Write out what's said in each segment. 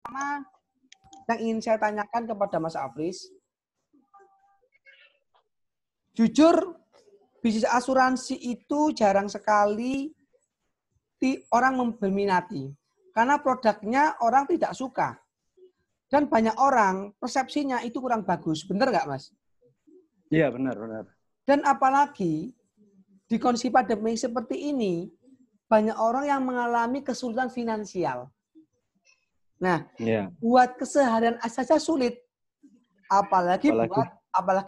pertama yang ingin saya tanyakan kepada Mas Afris, jujur bisnis asuransi itu jarang sekali orang meminati karena produknya orang tidak suka dan banyak orang persepsinya itu kurang bagus, benar nggak Mas? Iya benar. Dan apalagi di kondisi pandemi seperti ini banyak orang yang mengalami kesulitan finansial. Nah, buat keseharian saja sulit, apalagi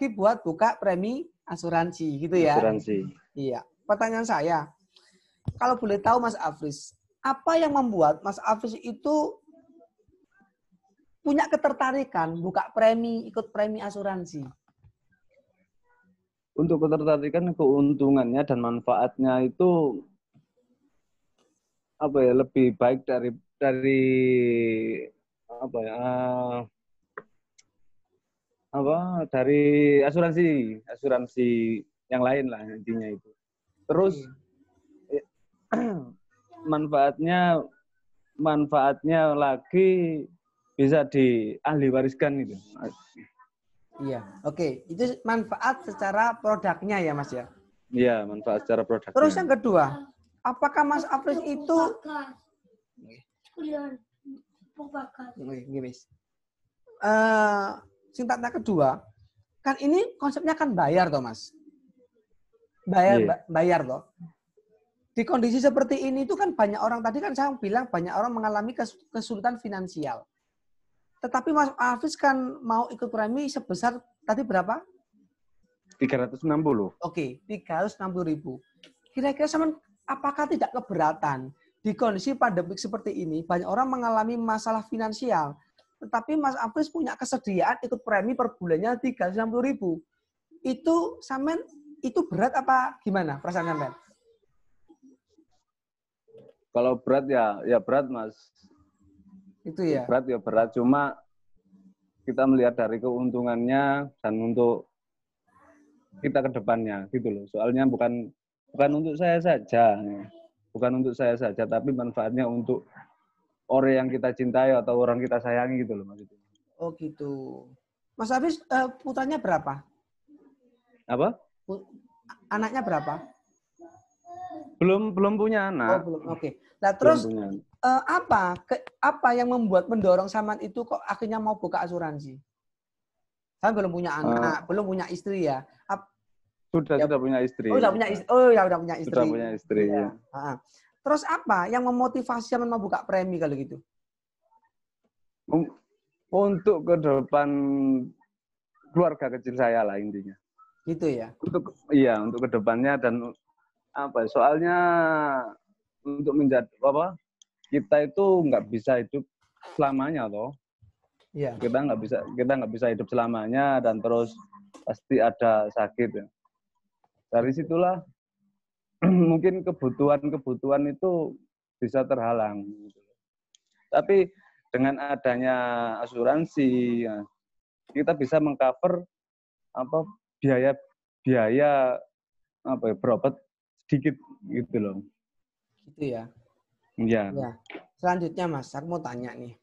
buat buka premi asuransi gitu ya. Asuransi. Iya. Pertanyaan saya, kalau boleh tahu Mas Afris, apa yang membuat Mas Afris itu punya ketertarikan buka ikut premi asuransi? Untuk ketertarikan, keuntungannya dan manfaatnya itu lebih baik dari dari asuransi yang lain lah intinya itu. Terus manfaatnya lagi bisa ahli wariskan itu. Iya, oke. Itu manfaat secara produknya ya Mas ya? Iya, manfaat secara produknya. Terus yang kedua, apakah Mas Afris itu singkatnya kedua, kan ini konsepnya kan bayar toh Mas? Bayar toh. Di kondisi seperti ini itu kan banyak orang, tadi kan saya bilang banyak orang mengalami kesulitan finansial. Tetapi Mas Afris kan mau ikut premi sebesar tadi berapa? 360. Oke, 360.000. Kira-kira apakah tidak keberatan di kondisi pandemik seperti ini banyak orang mengalami masalah finansial, tetapi Mas Afris punya kesediaan ikut premi per bulannya 360.000. Itu berat apa gimana perasaan sampean? Kalau berat ya berat Mas. Itu ya. Berat, cuma kita melihat dari keuntungannya dan untuk kita ke depannya gitu loh. Soalnya bukan untuk saya saja. Bukan untuk saya saja, tapi manfaatnya untuk orang yang kita cintai atau orang kita sayangi gitu loh Mas. Oh gitu. Mas Afris putranya berapa? Apa? Anaknya berapa? Belum punya anak. Oh, belum. Oke. Nah, terus apa yang mendorong Saman itu kok akhirnya mau buka asuransi? Saya belum punya anak, belum punya istri ya. Sudah punya istri. Oh, sudah punya istri. Oh, ya udah punya istri. Sudah punya istri. Ya. Terus apa yang memotivasi Saman mau buka premi kalau gitu? Untuk ke depan keluarga kecil saya lah intinya. Gitu ya. Untuk ke depannya dan soalnya untuk menjadi kita itu nggak bisa hidup selamanya toh. Iya. Kita nggak bisa hidup selamanya dan terus pasti ada sakit ya. Dari situlah mungkin kebutuhan itu bisa terhalang. Tapi dengan adanya asuransi ya, kita bisa mengcover biaya berobat sedikit gitu loh. Gitu ya. Iya. Ya. Selanjutnya Mas, aku mau tanya nih.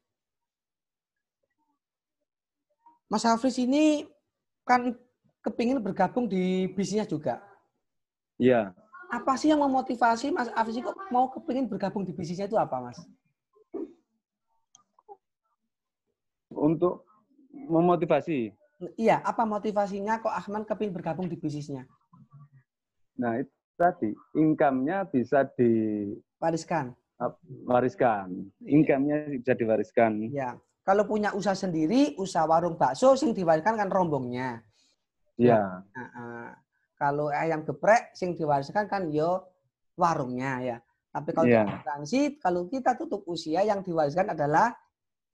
Mas Afris ini kan kepingin bergabung di bisnisnya juga. Iya. Apa sih yang memotivasi Mas Afris kok mau kepingin bergabung di bisnisnya itu apa Mas? Untuk memotivasi. Iya, apa motivasinya kok Ahman kepingin bergabung di bisnisnya? Nah, itu tadi income-nya bisa wariskan. Income-nya bisa diwariskan. Ya. Kalau punya usaha sendiri, usaha warung bakso sing diwariskan kan rombongnya. Iya. Kalau ayam geprek sing diwariskan kan yo warungnya ya. Tapi kalau asuransi, kalau kita tutup usia yang diwariskan adalah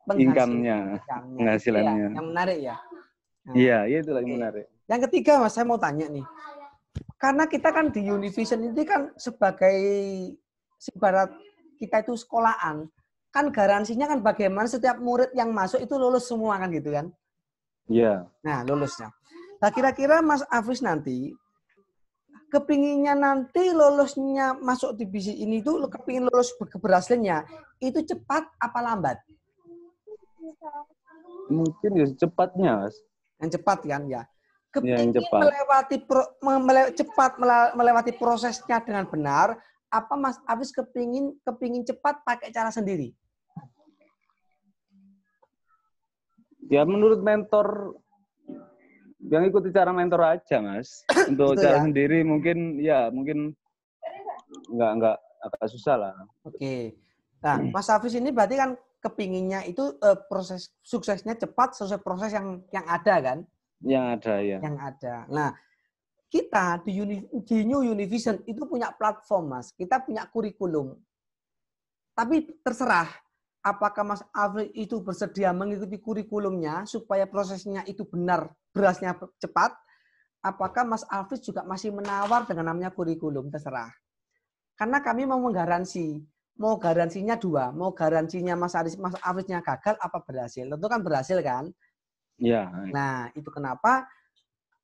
income-nya, penghasilannya. Ya, yang menarik ya. Iya, itu lagi menarik. Yang ketiga Mas, saya mau tanya nih. Karena kita kan di Univision ini kan sebagai ibarat kita itu sekolahan, kan garansinya kan bagaimana setiap murid yang masuk itu lulus semua kan gitu kan? Iya. Nah, lulusnya. Nah, kira-kira Mas Afris nanti kepinginnya nanti lulusnya masuk di bisnis ini tuh kepingin lulus keberhasilannya itu cepat apa lambat? Mungkin ya cepatnya, Mas. Yang cepat kan ya. Yang Kepingin cepat. melewati prosesnya dengan benar, apa Mas Hafiz kepingin cepat pakai cara sendiri? Ya menurut mentor, yang ikuti cara mentor aja, Mas. Untuk Gitu cara ya? sendiri mungkin nggak agak susah lah. Oke. Nah, Mas Hafiz ini berarti kan kepinginnya itu proses suksesnya cepat sesuai proses yang ada kan? Yang ada ya. Yang ada. Nah, kita di New Univision itu punya platform, Mas. Kita punya kurikulum. Tapi terserah apakah Mas Hafiz itu bersedia mengikuti kurikulumnya supaya prosesnya itu benar, berasnya cepat. Apakah Mas Hafiz juga masih menawar dengan namanya kurikulum? Terserah. Karena kami mau menggaransi. Mau garansinya dua. Mau garansinya Mas Hafiznya gagal apa berhasil? Tentu kan berhasil kan? Ya. Nah, itu kenapa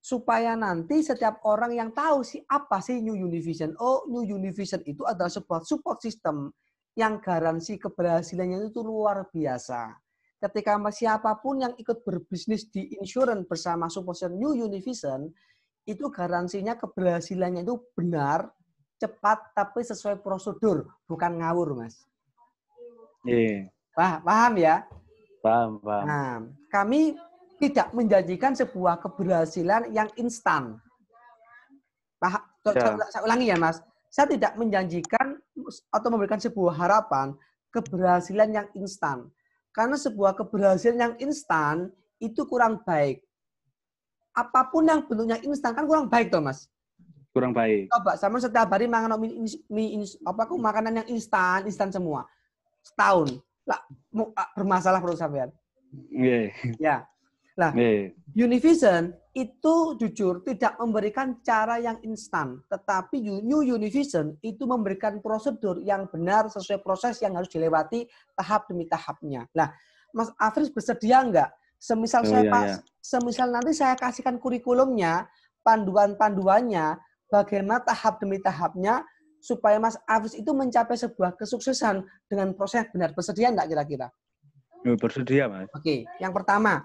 supaya nanti setiap orang yang tahu apa sih New Univision. Oh, New Univision itu adalah sebuah support system yang garansi keberhasilannya itu luar biasa. Ketika siapapun yang ikut berbisnis di insurance bersama support system New Univision, itu garansinya keberhasilannya itu benar, cepat, tapi sesuai prosedur, bukan ngawur, Mas. Iya. Paham ya? Paham. Nah, kami tidak menjanjikan sebuah keberhasilan yang instan. Saya ulangi ya, Mas. Saya tidak menjanjikan atau memberikan sebuah harapan keberhasilan yang instan. Karena sebuah keberhasilan yang instan itu kurang baik. Apapun yang bentuknya instan kan kurang baik toh, Mas. Kurang baik. Coba sama setiap hari makan makanan yang instan semua. Setahun. Lah, bermasalah perut sampean. Yeah. Ya. Lah, Univision itu jujur tidak memberikan cara yang instan, tetapi New Univision itu memberikan prosedur yang benar sesuai proses yang harus dilewati tahap demi tahapnya. Nah, Mas Hafiz bersedia enggak? Semisal nanti saya kasihkan kurikulumnya, panduan-panduannya, bagaimana tahap demi tahapnya supaya Mas Hafiz itu mencapai sebuah kesuksesan dengan proses yang benar. Bersedia enggak kira-kira? Bersedia, Mas. Oke, yang pertama,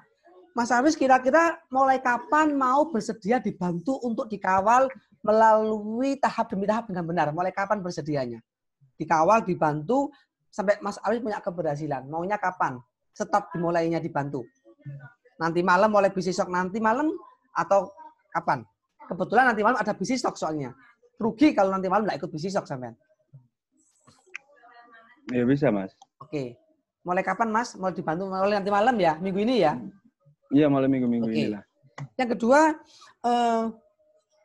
Mas Hafiz kira-kira mulai kapan mau bersedia dibantu untuk dikawal melalui tahap demi tahap dengan benar? Mulai kapan bersedianya? Dikawal, dibantu, sampai Mas Hafiz punya keberhasilan. Maunya kapan? Stop dimulainya dibantu. Nanti malam mulai bisnis stock nanti malam atau kapan? Kebetulan nanti malam ada bisnis stock soalnya. Rugi kalau nanti malam nggak ikut bisnis stock sampean. Ya bisa, Mas. Oke. Mulai kapan, Mas? Mau dibantu mulai nanti malam ya? Minggu ini ya? Iya, malam minggu inilah. Yang kedua,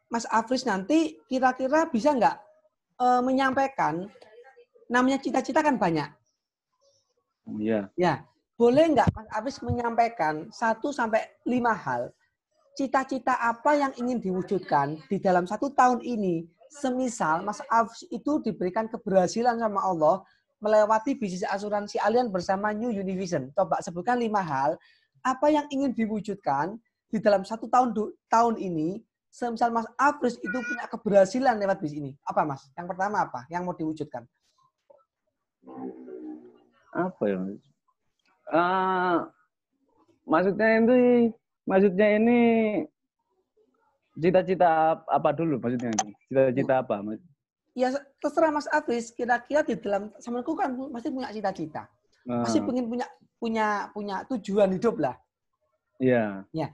Mas Hafiz nanti kira-kira bisa nggak menyampaikan, namanya cita-cita kan banyak. Iya. Ya, boleh nggak Mas Hafiz menyampaikan 1-5 hal, cita-cita apa yang ingin diwujudkan di dalam 1 tahun ini, semisal Mas Hafiz itu diberikan keberhasilan sama Allah melewati bisnis asuransi Allianz bersama New Univision. Coba sebutkan 5 hal, apa yang ingin diwujudkan di dalam 1 tahun ini, semisal Mas Hafiz itu punya keberhasilan lewat bisnis ini. Apa, Mas? Yang pertama apa? Yang mau diwujudkan? Apa ya, Mas? Maksudnya ini cita-cita apa dulu maksudnya? Cita-cita apa, Mas? Ya, terserah Mas Hafiz. Kira-kira di dalam samaku kan pasti punya cita-cita. Pasti pengen punya tujuan hidup lah. Iya. Ya.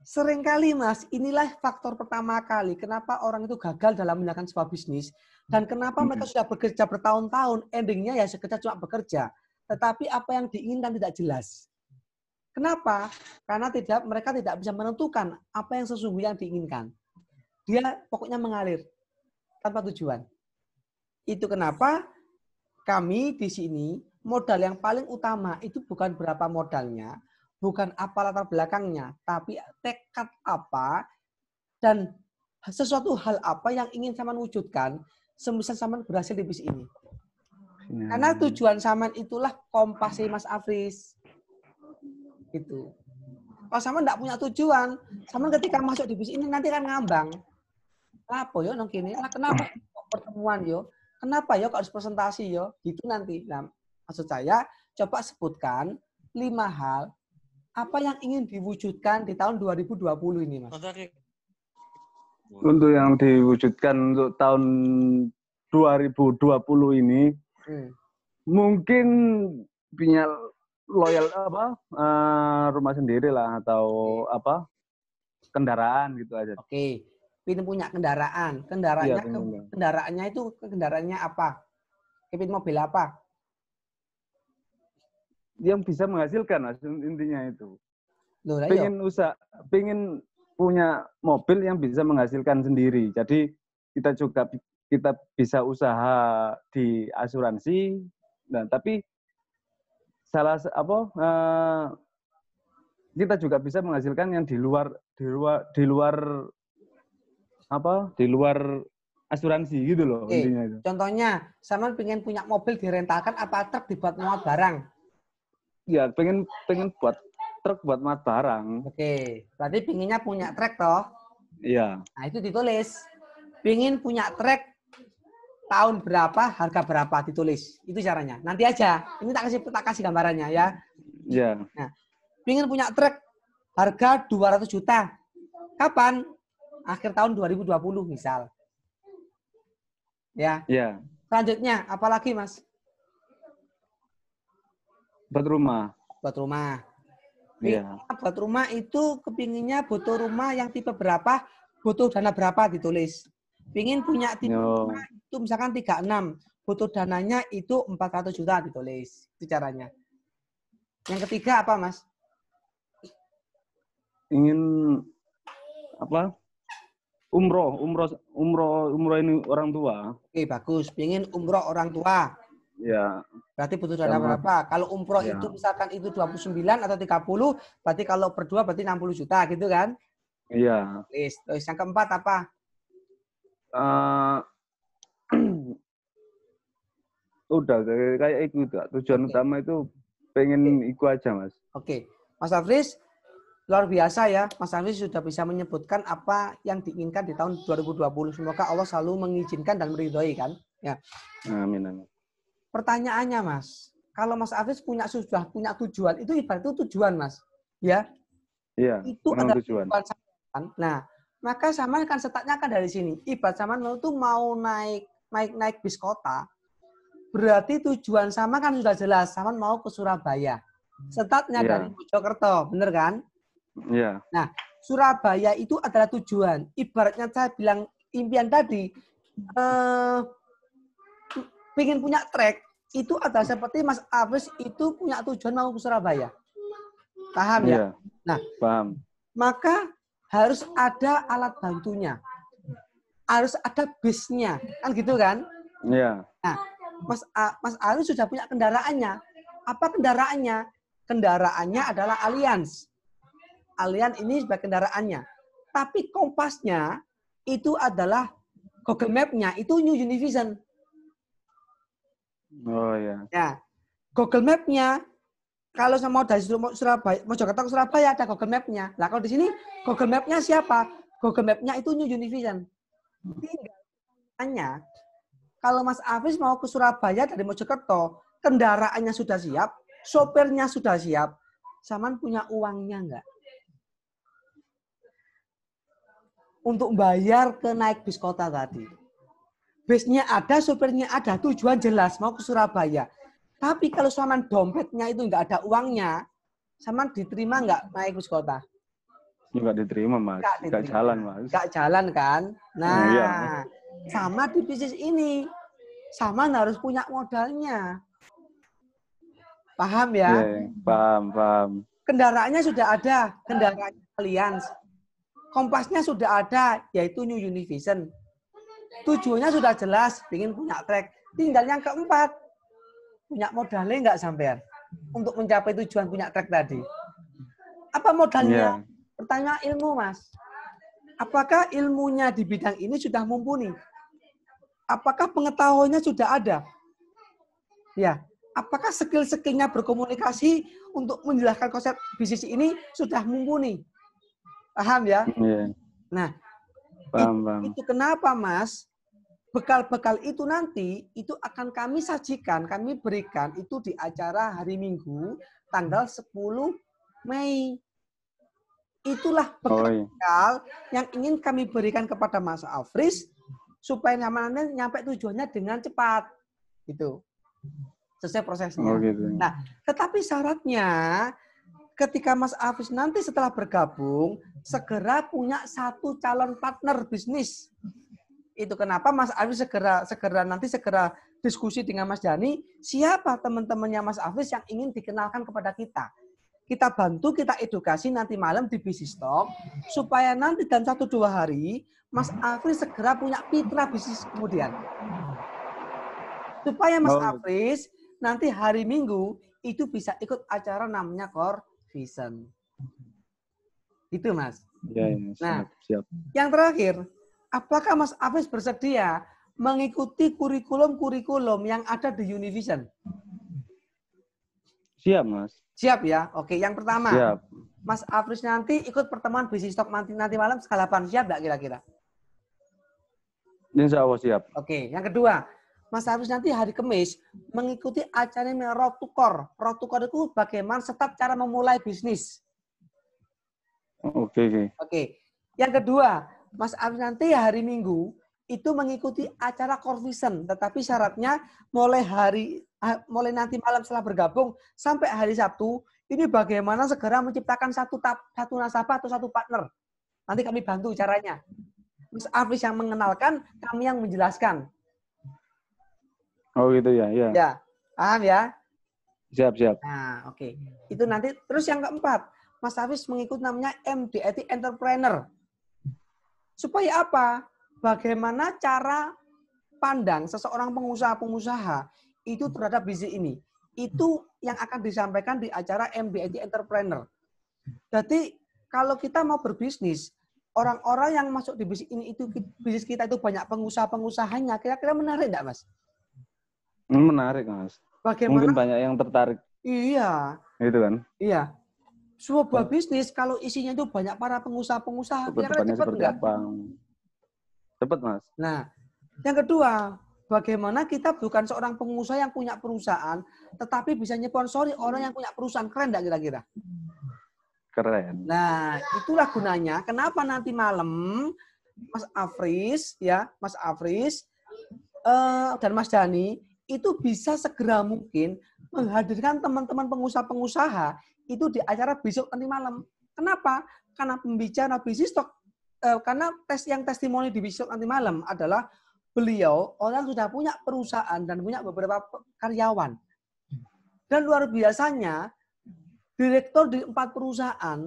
Seringkali Mas, inilah faktor pertama kali kenapa orang itu gagal dalam menjalankan sebuah bisnis dan kenapa mereka sudah bekerja bertahun-tahun, endingnya ya sekedar cuma bekerja, tetapi apa yang diinginkan tidak jelas. Kenapa? Karena mereka tidak bisa menentukan apa yang sesungguhnya diinginkan. Dia pokoknya mengalir tanpa tujuan. Itu kenapa kami di sini modal yang paling utama itu bukan berapa modalnya, bukan apa latar belakangnya, tapi tekad apa dan sesuatu hal apa yang ingin Saman wujudkan semisal Saman berhasil di bisnis ini. Karena tujuan Saman itulah kompasnya Mas Hafiz. Gitu. Kalau Saman tidak punya tujuan, Saman ketika masuk di bisnis ini nanti kan ngambang. Lapo yo nang kene? Lah kenapa pertemuan yo? Kenapa yo harus presentasi yo? Gitu nanti. Nah, maksud saya coba sebutkan 5 hal apa yang ingin diwujudkan di tahun 2020 ini, Mas? Untuk yang diwujudkan untuk tahun 2020 ini, mungkin punya loyal rumah sendiri lah atau kendaraan gitu aja. Oke, pengen punya kendaraan. Iya, Kendaraannya itu kendaraannya apa? Pengen mobil apa? Yang bisa menghasilkan, Mas, intinya itu. Loh, pengen punya mobil yang bisa menghasilkan sendiri. Jadi kita bisa usaha di asuransi. Nah, tapi kita juga bisa menghasilkan yang di luar asuransi gitu loh. Oke. Intinya itu. Contohnya, Saman pengen punya mobil direntalkan apa truk dibuat muat barang? Ya, pengen buat truk buat muat barang. Oke, berarti pinginnya punya truk toh? Iya. Nah, itu ditulis. Pingin punya truk tahun berapa, harga berapa, ditulis. Itu caranya. Nanti aja. Ini tak kasih gambarannya ya. Iya. Nah, pingin punya truk harga 200 juta. Kapan? Akhir tahun 2020 misal. Ya. Iya. Selanjutnya, apalagi, Mas? Buat rumah. Buat rumah. Iya. Buat rumah itu kepinginnya butuh rumah yang tipe berapa, butuh dana berapa, ditulis. Pingin punya tipe rumah itu misalkan 36, butuh dananya itu 400 juta, ditulis. Itu caranya. Yang ketiga apa, Mas? Ingin umroh ini orang tua. Oke, bagus. Pingin umroh orang tua. Ya. Berarti butuh dana berapa? Kalau umroh itu misalkan itu 29 atau 30, berarti kalau berdua berarti 60 juta gitu kan? Iya. Terus yang keempat apa? Udah kayak itu. Tujuan utama itu pengen ikut aja, Mas. Oke. Mas Afris, luar biasa ya. Mas Afris sudah bisa menyebutkan apa yang diinginkan di tahun 2020. Semoga Allah selalu mengizinkan dan meridhoi kan? Ya. Amin, amin. Pertanyaannya, Mas, kalau Mas Afris sudah punya tujuan, itu ibarat itu tujuan, Mas. Ya. Iya. Itu adalah tujuan. Nah, maka Saman kan setaknya kan dari sini. Ibarat Saman itu mau naik bis kota, berarti tujuan Saman kan sudah jelas. Saman mau ke Surabaya. Setatnya dari Mojokerto, bener kan? Iya. Nah, Surabaya itu adalah tujuan. Ibaratnya saya bilang impian tadi, ingin punya trek, itu adalah seperti Mas Afris itu punya tujuan mau ke Surabaya. Paham ya? Iya. Nah, paham. Maka harus ada alat bantunya. Harus ada bisnya. Kan gitu kan? Iya. Nah, Mas Afris sudah punya kendaraannya. Apa kendaraannya? Kendaraannya adalah Allianz. Allianz ini sebagai kendaraannya. Tapi kompasnya itu adalah Google Map-nya, itu New Univision. Oh ya. Ya, Google Map-nya kalau mau dari Surabaya, Mojokerto ke Surabaya ada Google Map-nya. Lah kalau di sini Google Map-nya siapa? Google Map-nya itu New Univision. Tinggal kalau Mas Afris mau ke Surabaya dari Mojokerto, kendaraannya sudah siap, sopirnya sudah siap, Saman punya uangnya enggak? Untuk bayar ke naik bis kota tadi. Bisnya ada, sopirnya ada, tujuan jelas mau ke Surabaya. Tapi kalau Saman dompetnya itu enggak ada uangnya, Saman diterima enggak naik bis kota? Enggak diterima, Mas. Enggak jalan, Mas. Enggak jalan kan? Nah, iya. Sama di bisnis ini. Saman harus punya modalnya. Paham ya? Yeah, paham. Kendaraannya sudah ada, kendaraan Allianz. Kompasnya sudah ada, yaitu New Univision. Tujuannya sudah jelas, ingin punya trek. Tinggal yang keempat, punya modalnya nggak sampean untuk mencapai tujuan punya trek tadi. Apa modalnya? Yeah. Pertanyaan ilmu, Mas. Apakah ilmunya di bidang ini sudah mumpuni? Apakah pengetahuannya sudah ada? Ya. Apakah skill-skillnya berkomunikasi untuk menjelaskan konsep bisnis ini sudah mumpuni? Paham ya? Yeah. Nah, paham. Itu kenapa, Mas? Bekal-bekal itu nanti itu akan kami sajikan, kami berikan itu di acara hari Minggu tanggal 10 Mei. Itulah bekal yang ingin kami berikan kepada Mas Afris supaya namanya nyampe tujuannya dengan cepat. Gitu. Sesuai prosesnya. Gitu. Nah, tetapi syaratnya ketika Mas Afris nanti setelah bergabung, segera punya satu calon partner bisnis. Itu kenapa Mas Afris segera diskusi dengan Mas Dhani, siapa teman-temannya Mas Afris yang ingin dikenalkan kepada kita. Kita bantu, kita edukasi nanti malam di Bisnis Talk, supaya nanti dalam 1-2 hari, Mas Afris segera punya mitra bisnis kemudian. Supaya Mas Afris nanti hari Minggu itu bisa ikut acara namanya Core Vision. Itu Mas. Ya, nah, siap. Yang terakhir, apakah Mas Afris bersedia mengikuti kurikulum yang ada di Univision? Siap, Mas. Siap ya? Oke, yang pertama. Siap. Mas Afris nanti ikut pertemuan Bisnis Talk nanti malam skala 8. Siap nggak kira-kira? Insya Allah siap. Oke, yang kedua. Mas Afris nanti hari Kamis mengikuti acara Road to Core. Road to Core itu bagaimana start cara memulai bisnis. Oke. Yang kedua, Mas Afris nanti hari Minggu itu mengikuti acara Core Vision. Tetapi syaratnya mulai nanti malam setelah bergabung sampai hari Sabtu, ini bagaimana segera menciptakan satu nasabah atau satu partner. Nanti kami bantu caranya. Mas Afris yang mengenalkan, kami yang menjelaskan. Oh gitu ya. Ya, paham ya? Siap. Nah, oke. Itu nanti. Terus yang keempat, Mas Afris mengikuti namanya MDIT Entrepreneur. Supaya apa? Bagaimana cara pandang seseorang pengusaha itu terhadap bisnis ini. Itu yang akan disampaikan di acara MDIT Entrepreneur. Jadi kalau kita mau berbisnis, orang-orang yang masuk di bisnis ini itu bisnis kita itu banyak pengusaha-pengusahanya. Kira-kira menarik enggak, Mas? Menarik, Mas. Bagaimana? Mungkin banyak yang tertarik. Iya. Itu kan? Iya. Sebuah bisnis kalau isinya itu banyak para pengusaha-pengusaha, kira-kira cepat enggak? Cepat, Mas. Nah, yang kedua, bagaimana kita bukan seorang pengusaha yang punya perusahaan, tetapi bisa nyponsori orang yang punya perusahaan. Keren enggak kira-kira? Keren. Nah, itulah gunanya. Kenapa nanti malam Mas Afris dan Mas Dhani itu bisa segera mungkin menghadirkan teman-teman pengusaha-pengusaha itu di acara besok nanti malam. Kenapa? Karena pembicara Bisnis Talk, karena testimoni di besok nanti malam adalah beliau orang sudah punya perusahaan dan punya beberapa karyawan. Dan luar biasanya, direktur di 4 perusahaan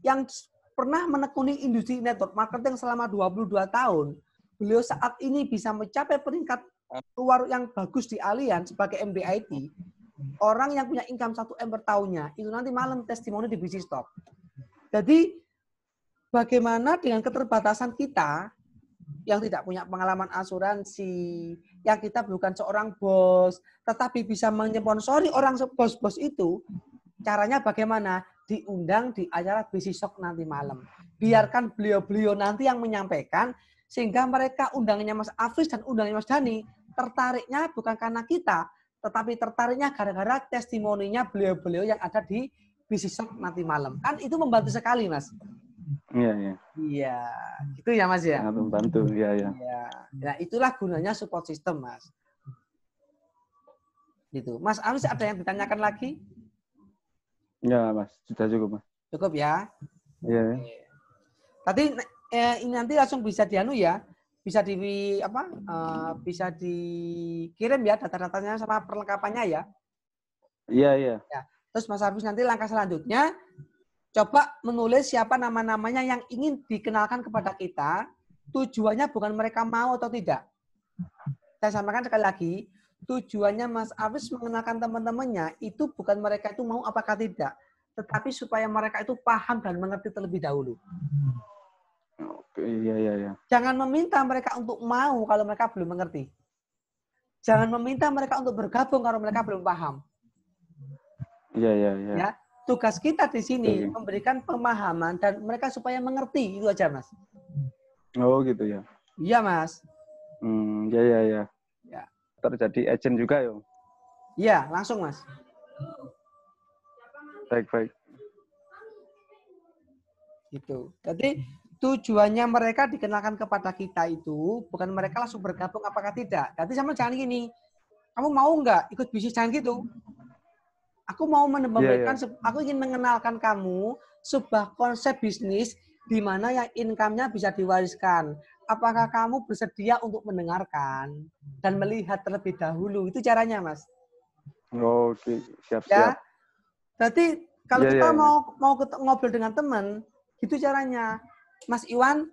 yang pernah menekuni industri network marketing selama 22 tahun, beliau saat ini bisa mencapai peringkat luar yang bagus di Allianz sebagai MDIT, orang yang punya income 1 M per tahunnya, itu nanti malam testimoni di Bisnis Talk. Jadi, bagaimana dengan keterbatasan kita yang tidak punya pengalaman asuransi, yang kita bukan seorang bos, tetapi bisa menyponsori orang bos-bos itu, caranya bagaimana? Diundang di acara Bisnis Talk nanti malam. Biarkan beliau-beliau nanti yang menyampaikan, sehingga mereka undangannya Mas Afris dan undangannya Mas Dhani, tertariknya bukan karena kita, tetapi tertariknya gara-gara testimoninya beliau-beliau yang ada di Bisnis Talk nanti malam. Kan itu membantu sekali, Mas. Iya. Iya, gitu ya Mas ya. Sangat membantu, iya. Nah, itulah gunanya support system, Mas. Gitu. Mas Afris ada yang ditanyakan lagi? Ya, Mas. Sudah cukup, Mas. Cukup ya? Iya. Tadi ini nanti langsung bisa ya. Bisa bisa dikirim ya data-datanya sama perlengkapannya ya. Iya. Ya. Terus Mas Afris nanti langkah selanjutnya coba menulis siapa nama-namanya yang ingin dikenalkan kepada kita. Tujuannya bukan mereka mau atau tidak. Saya sampaikan sekali lagi, tujuannya Mas Afris mengenalkan teman-temannya itu bukan mereka itu mau apakah tidak, tetapi supaya mereka itu paham dan mengerti terlebih dahulu. Oke, iya. Jangan meminta mereka untuk mau kalau mereka belum mengerti. Jangan meminta mereka untuk bergabung kalau mereka belum paham. Iya. Ya, tugas kita di sini memberikan pemahaman dan mereka supaya mengerti, itu aja, Mas. Oh, gitu ya. Iya, Mas. Iya. Ya. Terjadi agent juga, yo. Iya, langsung, Mas. Baik. Gitu. Jadi tujuannya mereka dikenalkan kepada kita itu bukan mereka langsung bergabung apakah tidak. Jadi sama jangan gini, kamu mau nggak ikut bisnis, jangan gitu. Aku mau memberikan, aku ingin mengenalkan kamu sebuah konsep bisnis di mana yang income-nya bisa diwariskan. Apakah kamu bersedia untuk mendengarkan dan melihat terlebih dahulu? Itu caranya, Mas. Oke, siap-siap. Ya. Berarti kalau kita mau ngobrol dengan teman, gitu caranya. Mas Iwan,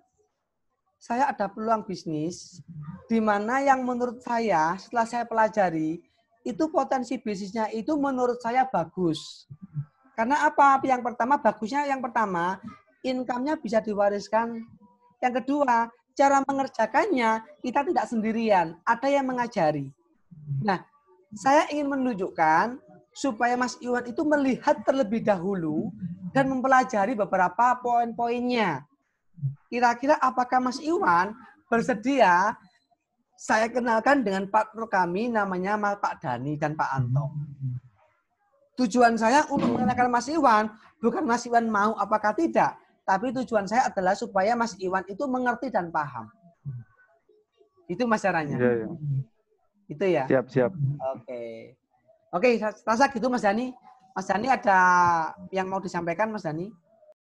saya ada peluang bisnis di mana yang menurut saya setelah saya pelajari itu potensi bisnisnya itu menurut saya bagus. Karena apa? Yang pertama bagusnya yang pertama income-nya bisa diwariskan. Yang kedua, cara mengerjakannya kita tidak sendirian, ada yang mengajari. Nah, saya ingin menunjukkan supaya Mas Iwan itu melihat terlebih dahulu dan mempelajari beberapa poin-poinnya. Kira-kira apakah Mas Iwan bersedia saya kenalkan dengan partner kami namanya Pak Dani dan Pak Anto. Tujuan saya untuk mengenalkan Mas Iwan bukan Mas Iwan mau apakah tidak, tapi tujuan saya adalah supaya Mas Iwan itu mengerti dan paham. Itu mas caranya. Iya. Itu ya. Siap. Oke, rasa gitu Mas Dani. Mas Dani ada yang mau disampaikan Mas Dani?